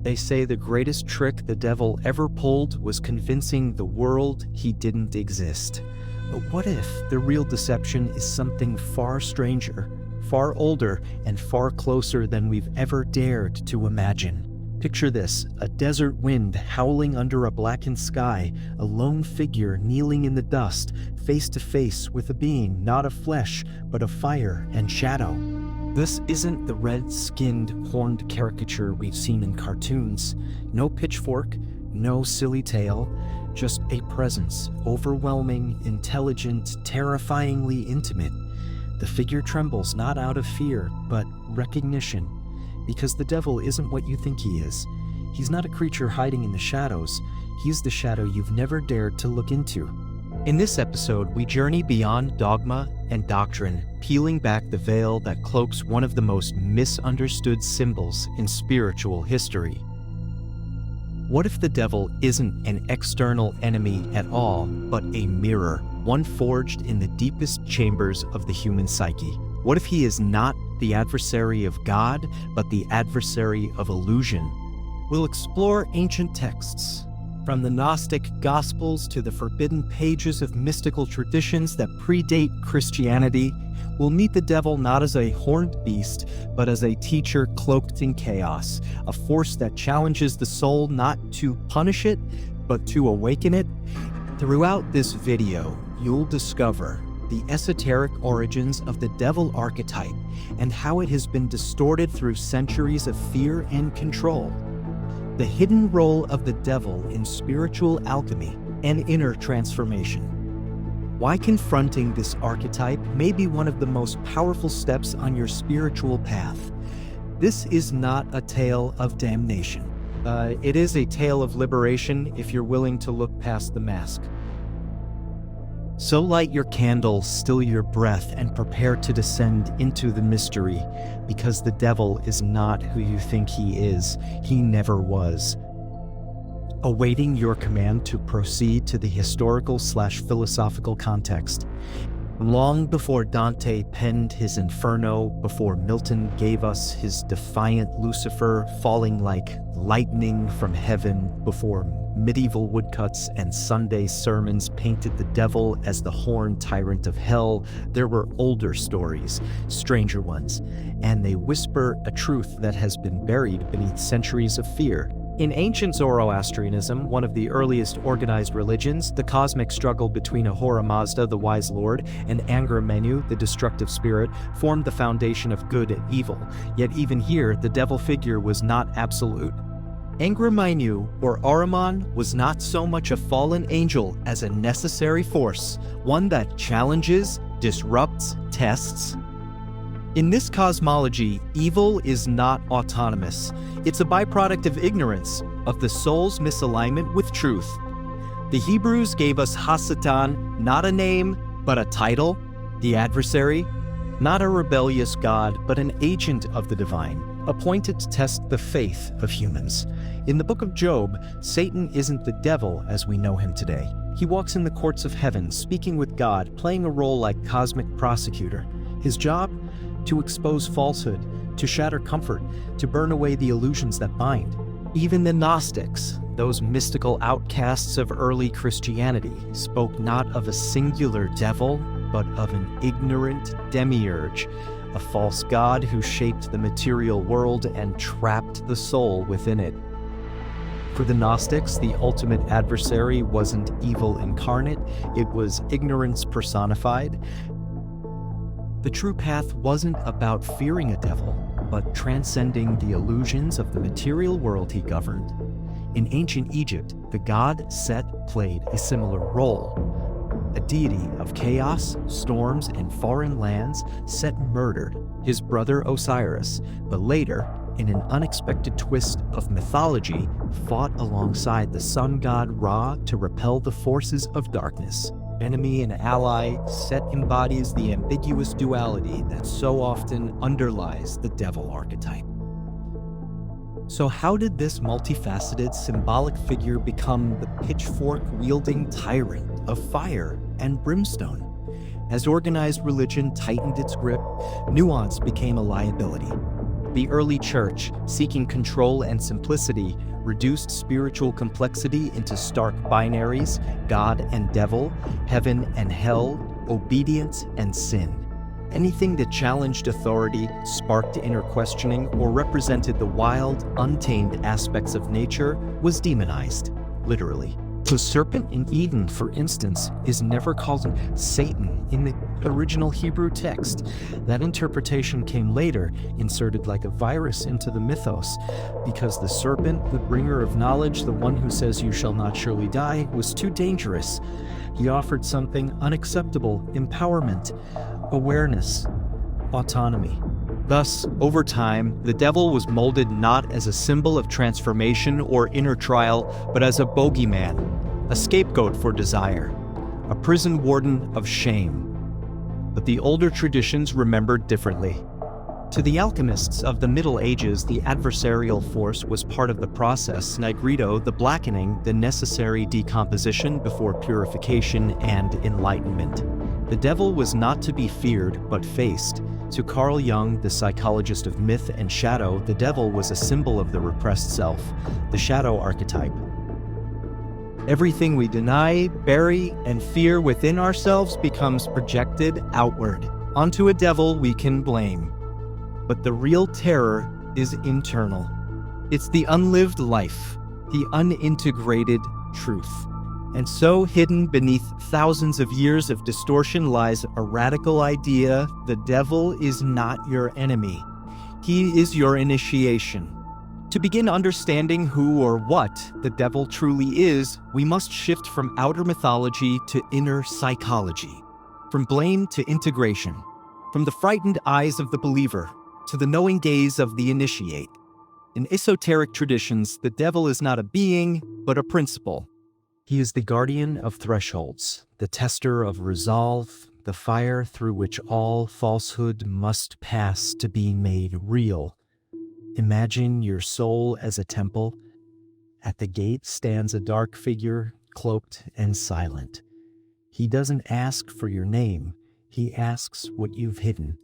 They say the greatest trick the devil ever pulled was convincing the world he didn't exist. But what if the real deception is something far stranger, far older, and far closer than we've ever dared to imagine? Picture this, a desert wind howling under a blackened sky, a lone figure kneeling in the dust, face to face with a being not of flesh, but of fire and shadow. This isn't the red-skinned, horned caricature we've seen in cartoons. No pitchfork, no silly tale, just a presence, overwhelming, intelligent, terrifyingly intimate. The figure trembles not out of fear, but recognition. Because the devil isn't what you think he is. He's not a creature hiding in the shadows. He's the shadow you've never dared to look into. In this episode, we journey beyond dogma and doctrine, peeling back the veil that cloaks one of the most misunderstood symbols in spiritual history. What if the devil isn't an external enemy at all, but a mirror, one forged in the deepest chambers of the human psyche? What if he is not the adversary of God, but the adversary of illusion? We'll explore ancient texts, from the Gnostic Gospels to the forbidden pages of mystical traditions that predate Christianity. We'll meet the devil not as a horned beast, but as a teacher cloaked in chaos, a force that challenges the soul not to punish it, but to awaken it. Throughout this video, you'll discover the esoteric origins of the devil archetype and how it has been distorted through centuries of fear and control. The hidden role of the devil in spiritual alchemy and inner transformation. Why confronting this archetype may be one of the most powerful steps on your spiritual path. This is not a tale of damnation. It is a tale of liberation if you're willing to look past the mask. So light your candle, still your breath, and prepare to descend into the mystery, because the devil is not who you think he is. He never was. Awaiting your command to proceed to the historical/philosophical context. Long before Dante penned his Inferno, before Milton gave us his defiant Lucifer falling like lightning from heaven, before medieval woodcuts and Sunday sermons painted the devil as the horned tyrant of hell, there were older stories, stranger ones, and they whisper a truth that has been buried beneath centuries of fear. In ancient Zoroastrianism, one of the earliest organized religions, the cosmic struggle between Ahura Mazda, the wise lord, and Angra Mainyu, the destructive spirit, formed the foundation of good and evil. Yet even here, the devil figure was not absolute. Angra Mainyu, or Ahriman, was not so much a fallen angel as a necessary force, one that challenges, disrupts, tests. In this cosmology, evil is not autonomous. It's a byproduct of ignorance, of the soul's misalignment with truth. The Hebrews gave us Hasatan, not a name, but a title, the adversary, not a rebellious God, but an agent of the divine, appointed to test the faith of humans. In the book of Job, Satan isn't the devil as we know him today. He walks in the courts of heaven, speaking with God, playing a role like cosmic prosecutor. His job? To expose falsehood, to shatter comfort, to burn away the illusions that bind. Even the Gnostics, those mystical outcasts of early Christianity, spoke not of a singular devil, but of an ignorant demiurge, a false god who shaped the material world and trapped the soul within it. For the Gnostics, the ultimate adversary wasn't evil incarnate, it was ignorance personified. The true path wasn't about fearing a devil, but transcending the illusions of the material world he governed. In ancient Egypt, the god Set played a similar role. A deity of chaos, storms, and foreign lands, Set murdered his brother Osiris, but later, in an unexpected twist of mythology, fought alongside the sun god Ra to repel the forces of darkness. Enemy and ally, Set embodies the ambiguous duality that so often underlies the devil archetype. So how did this multifaceted, symbolic figure become the pitchfork-wielding tyrant of fire and brimstone? As organized religion tightened its grip, nuance became a liability. The early church, seeking control and simplicity, reduced spiritual complexity into stark binaries: God and devil, heaven and hell, obedience and sin. Anything that challenged authority, sparked inner questioning, or represented the wild, untamed aspects of nature was demonized, literally. The serpent in Eden, for instance, is never called Satan in the original Hebrew text. That interpretation came later, inserted like a virus into the mythos, because the serpent, the bringer of knowledge, the one who says you shall not surely die, was too dangerous. He offered something unacceptable: empowerment, awareness, autonomy. Thus, over time, the devil was molded not as a symbol of transformation or inner trial, but as a bogeyman, a scapegoat for desire, a prison warden of shame. But the older traditions remembered differently. To the alchemists of the Middle Ages, the adversarial force was part of the process, nigredo, the blackening, the necessary decomposition before purification and enlightenment. The devil was not to be feared, but faced. To Carl Jung, the psychologist of myth and shadow, the devil was a symbol of the repressed self, the shadow archetype. Everything we deny, bury, and fear within ourselves becomes projected outward. Onto a devil we can blame. But the real terror is internal. It's the unlived life, the unintegrated truth. And so hidden beneath thousands of years of distortion lies a radical idea: the devil is not your enemy. He is your initiation. To begin understanding who or what the devil truly is, we must shift from outer mythology to inner psychology, from blame to integration, from the frightened eyes of the believer to the knowing gaze of the initiate. In esoteric traditions, the devil is not a being, but a principle. He is the guardian of thresholds, the tester of resolve, the fire through which all falsehood must pass to be made real. Imagine your soul as a temple. At the gate stands a dark figure, cloaked and silent. He doesn't ask for your name, he asks what you've hidden.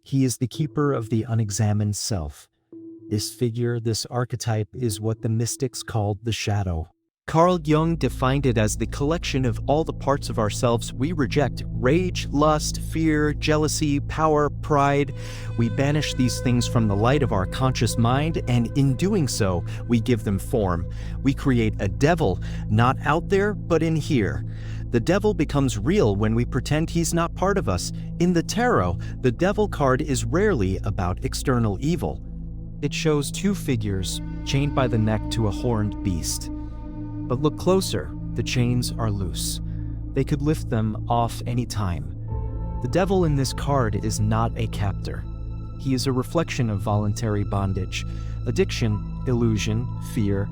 He is the keeper of the unexamined self. This figure, this archetype, is what the mystics called the shadow. Carl Jung defined it as the collection of all the parts of ourselves we reject: rage, lust, fear, jealousy, power, pride. We banish these things from the light of our conscious mind, and in doing so, we give them form. We create a devil, not out there, but in here. The devil becomes real when we pretend he's not part of us. In the tarot, the devil card is rarely about external evil. It shows two figures chained by the neck to a horned beast. But look closer, the chains are loose. They could lift them off any time. The devil in this card is not a captor. He is a reflection of voluntary bondage, addiction, illusion, fear,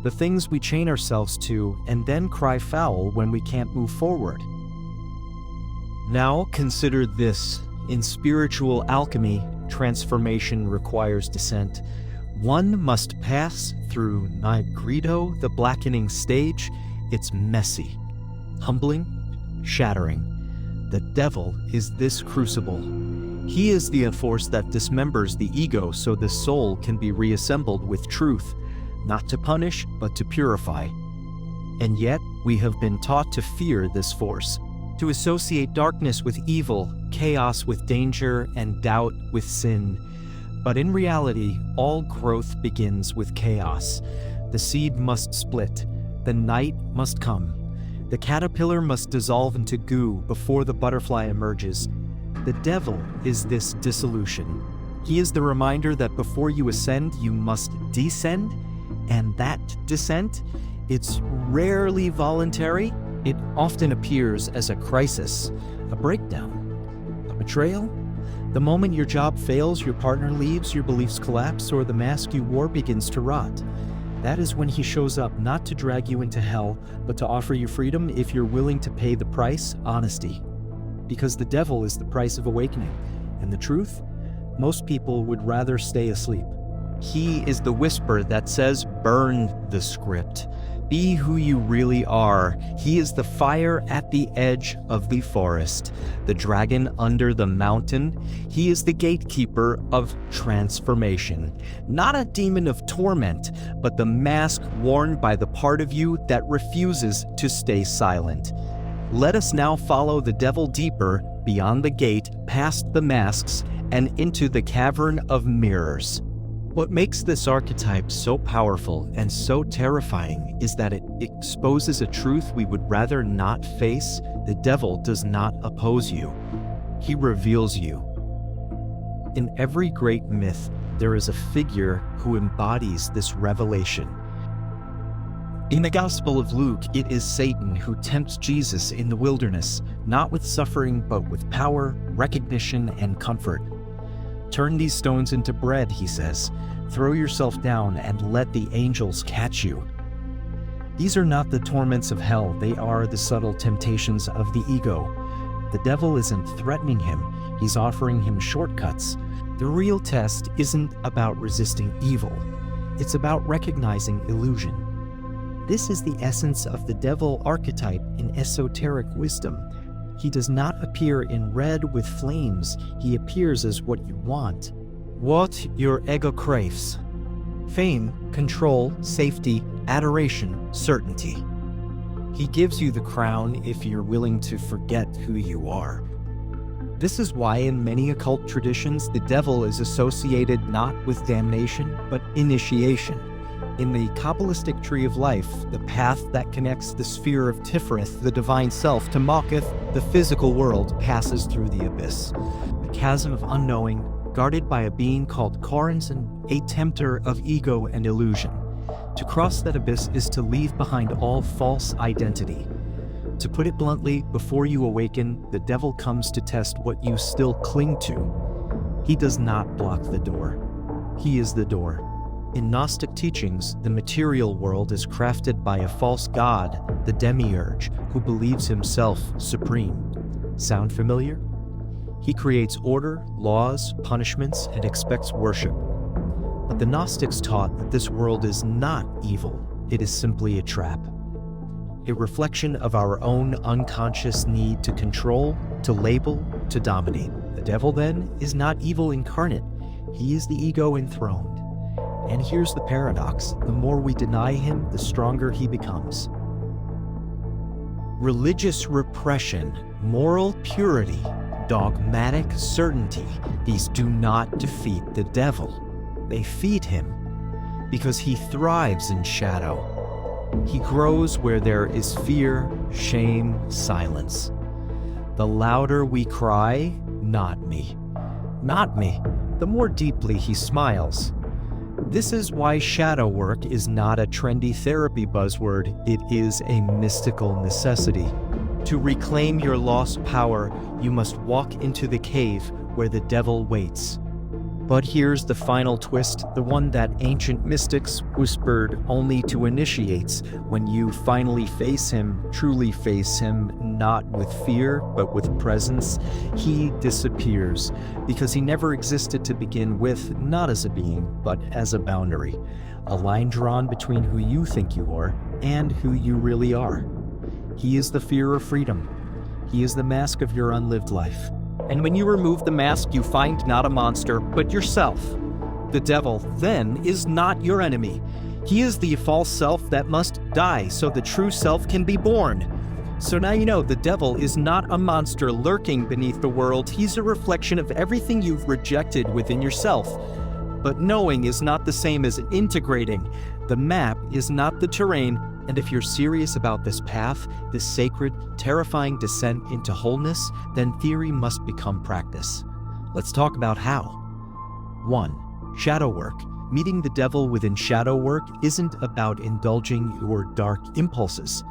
the things we chain ourselves to and then cry foul when we can't move forward. Now consider this. In spiritual alchemy, transformation requires descent. One must pass through nigredo, the blackening stage. It's messy, humbling, shattering. The devil is this crucible. He is the force that dismembers the ego so the soul can be reassembled with truth, not to punish, but to purify. And yet, we have been taught to fear this force, to associate darkness with evil, chaos with danger, and doubt with sin. But in reality, all growth begins with chaos. The seed must split. The night must come. The caterpillar must dissolve into goo before the butterfly emerges. The devil is this dissolution. He is the reminder that before you ascend, you must descend. And that descent, it's rarely voluntary. It often appears as a crisis, a breakdown, a betrayal. The moment your job fails, your partner leaves, your beliefs collapse, or the mask you wore begins to rot. That is when he shows up, not to drag you into hell, but to offer you freedom if you're willing to pay the price: honesty. Because the devil is the price of awakening. And the truth? Most people would rather stay asleep. He is the whisper that says, burn the script. Be who you really are. He is the fire at the edge of the forest, the dragon under the mountain. He is the gatekeeper of transformation. Not a demon of torment, but the mask worn by the part of you that refuses to stay silent. Let us now follow the devil deeper, beyond the gate, past the masks, and into the cavern of mirrors. What makes this archetype so powerful and so terrifying is that it exposes a truth we would rather not face. The devil does not oppose you. He reveals you. In every great myth, there is a figure who embodies this revelation. In the Gospel of Luke, it is Satan who tempts Jesus in the wilderness, not with suffering, but with power, recognition, and comfort. Turn these stones into bread, he says. Throw yourself down and let the angels catch you. These are not the torments of hell, they are the subtle temptations of the ego. The devil isn't threatening him, he's offering him shortcuts. The real test isn't about resisting evil, it's about recognizing illusion. This is the essence of the devil archetype in esoteric wisdom. He does not appear in red with flames, he appears as what you want. What your ego craves. Fame, control, safety, adoration, certainty. He gives you the crown if you're willing to forget who you are. This is why in many occult traditions the devil is associated not with damnation, but initiation. In the Kabbalistic tree of life, the path that connects the sphere of Tiferet, the divine self, to Malkuth, the physical world, passes through the abyss. The chasm of unknowing, guarded by a being called Corazon, a tempter of ego and illusion. To cross that abyss is to leave behind all false identity. To put it bluntly, before you awaken, the devil comes to test what you still cling to. He does not block the door. He is the door. In Gnostic teachings, the material world is crafted by a false god, the demiurge, who believes himself supreme. Sound familiar? He creates order, laws, punishments, and expects worship. But the Gnostics taught that this world is not evil, it is simply a trap. A reflection of our own unconscious need to control, to label, to dominate. The devil, then, is not evil incarnate, he is the ego enthroned. And here's the paradox, the more we deny him, the stronger he becomes. Religious repression, moral purity, dogmatic certainty, these do not defeat the devil. They feed him, because he thrives in shadow. He grows where there is fear, shame, silence. The louder we cry, not me, not me, the more deeply he smiles. This is why shadow work is not a trendy therapy buzzword, it is a mystical necessity. To reclaim your lost power, you must walk into the cave where the devil waits. But here's the final twist, the one that ancient mystics whispered only to initiates. When you finally face him, truly face him, not with fear, but with presence, he disappears, because he never existed to begin with, not as a being, but as a boundary. A line drawn between who you think you are and who you really are. He is the fear of freedom. He is the mask of your unlived life. And when you remove the mask, you find not a monster, but yourself. The devil, then, is not your enemy. He is the false self that must die so the true self can be born. So now you know the devil is not a monster lurking beneath the world. He's a reflection of everything you've rejected within yourself. But knowing is not the same as integrating. The map is not the terrain. And if you're serious about this path, this sacred, terrifying descent into wholeness, then theory must become practice. Let's talk about how. 1. Shadow work. Meeting the devil within shadow work isn't about indulging your dark impulses.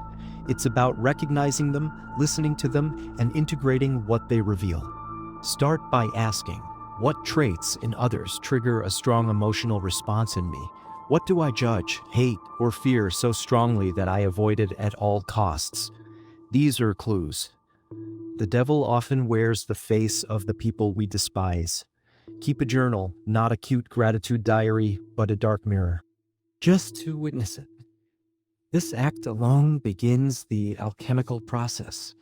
It's about recognizing them, listening to them, and integrating what they reveal. Start by asking, what traits in others trigger a strong emotional response in me? What do I judge, hate, or fear so strongly that I avoid it at all costs? These are clues. The devil often wears the face of the people we despise. Keep a journal, not a cute gratitude diary, but a dark mirror. Just to witness it. This act alone begins the alchemical process,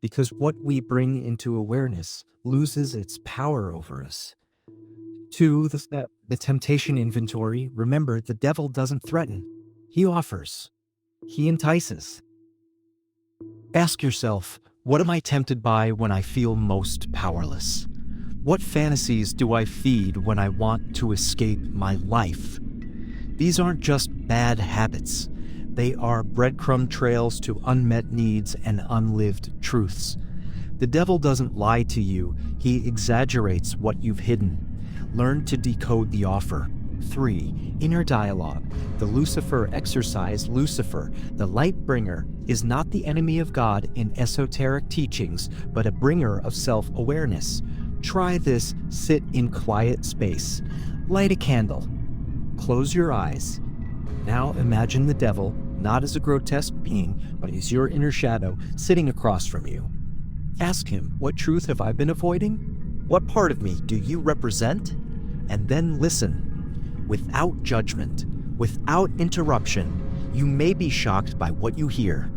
because what we bring into awareness loses its power over us. 2, the temptation inventory. Remember, the devil doesn't threaten. He offers. He entices. Ask yourself, what am I tempted by when I feel most powerless? What fantasies do I feed when I want to escape my life? These aren't just bad habits. They are breadcrumb trails to unmet needs and unlived truths. The devil doesn't lie to you. He exaggerates what you've hidden. Learn to decode the offer. 3, inner dialogue. The Lucifer exercise. Lucifer, the light bringer, is not the enemy of God in esoteric teachings, but a bringer of self-awareness. Try this. Sit in quiet space. Light a candle. Close your eyes. Now imagine the devil, not as a grotesque being, but as your inner shadow sitting across from you. Ask him, what truth have I been avoiding? What part of me do you represent? And then listen. Without judgment, without interruption, you may be shocked by what you hear.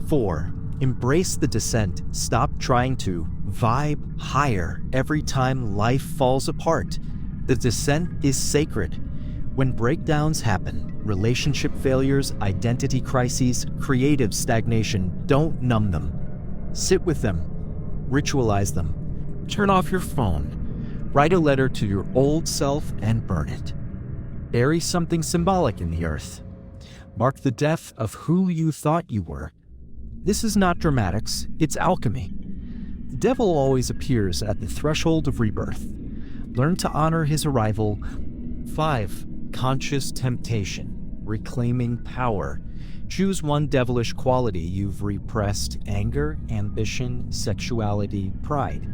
4, embrace the descent. Stop trying to vibe higher every time life falls apart. The descent is sacred. When breakdowns happen, relationship failures, identity crises, creative stagnation, don't numb them. Sit with them. Ritualize them. Turn off your phone. Write a letter to your old self and burn it. Bury something symbolic in the earth. Mark the death of who you thought you were. This is not dramatics, it's alchemy. The devil always appears at the threshold of rebirth. Learn to honor his arrival. 5, conscious temptation. Reclaiming power. Choose one devilish quality you've repressed: anger, ambition, sexuality, pride.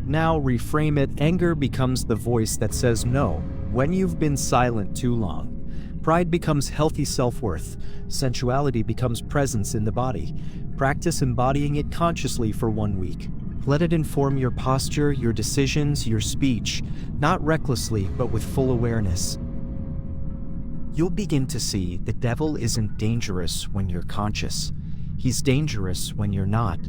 Now reframe it. Anger becomes the voice that says no when you've been silent too long. Pride becomes healthy self-worth. Sensuality becomes presence in the body. Practice embodying it consciously for 1 week. Let it inform your posture, your decisions, your speech, not recklessly, but with full awareness. You'll begin to see the devil isn't dangerous when you're conscious. He's dangerous when you're not.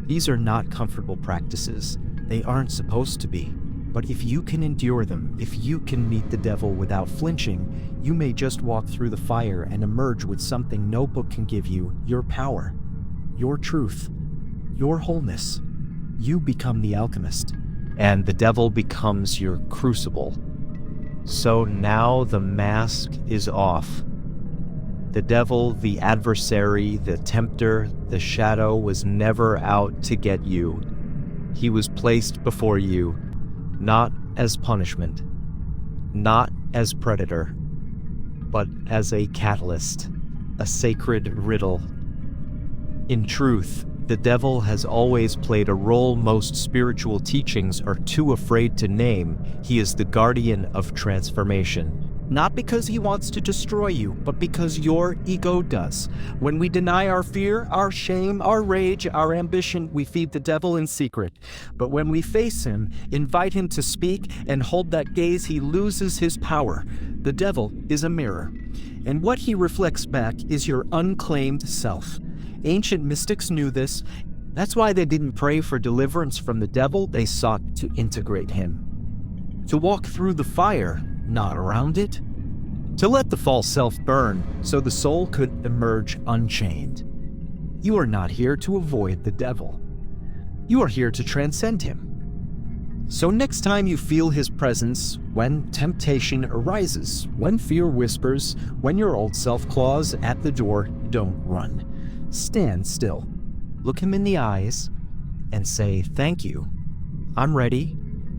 These are not comfortable practices. They aren't supposed to be. But if you can endure them, if you can meet the devil without flinching, you may just walk through the fire and emerge with something no book can give you: your power, your truth, your wholeness. You become the alchemist, and the devil becomes your crucible. So now the mask is off. The devil, the adversary, the tempter, the shadow was never out to get you. He was placed before you, not as punishment, not as predator, but as a catalyst, a sacred riddle. In truth, the devil has always played a role most spiritual teachings are too afraid to name. He is the guardian of transformation. Not because he wants to destroy you, but because your ego does. When we deny our fear, our shame, our rage, our ambition, we feed the devil in secret. But when we face him, invite him to speak, and hold that gaze, he loses his power. The devil is a mirror, and what he reflects back is your unclaimed self. Ancient mystics knew this. That's why they didn't pray for deliverance from the devil. They sought to integrate him. To walk through the fire, not around it. To let the false self burn so the soul could emerge unchained. You are not here to avoid the devil. You are here to transcend him. So next time you feel his presence, when temptation arises, when fear whispers, when your old self claws at the door, don't run. Stand still, look him in the eyes, and say, "Thank you. I'm ready."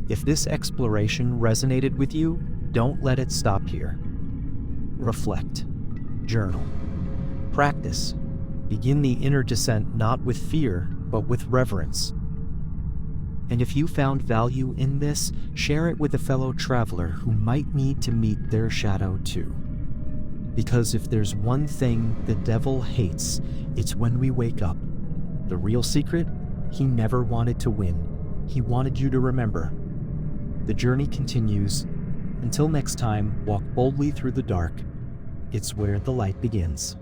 If this exploration resonated with you, don't let it stop here. Reflect. Journal. Practice. Begin the inner descent not with fear, but with reverence. And if you found value in this, share it with a fellow traveler who might need to meet their shadow too. Because if there's one thing the devil hates, it's when we wake up. The real secret? He never wanted to win. He wanted you to remember. The journey continues. Until next time, walk boldly through the dark It's where the light begins.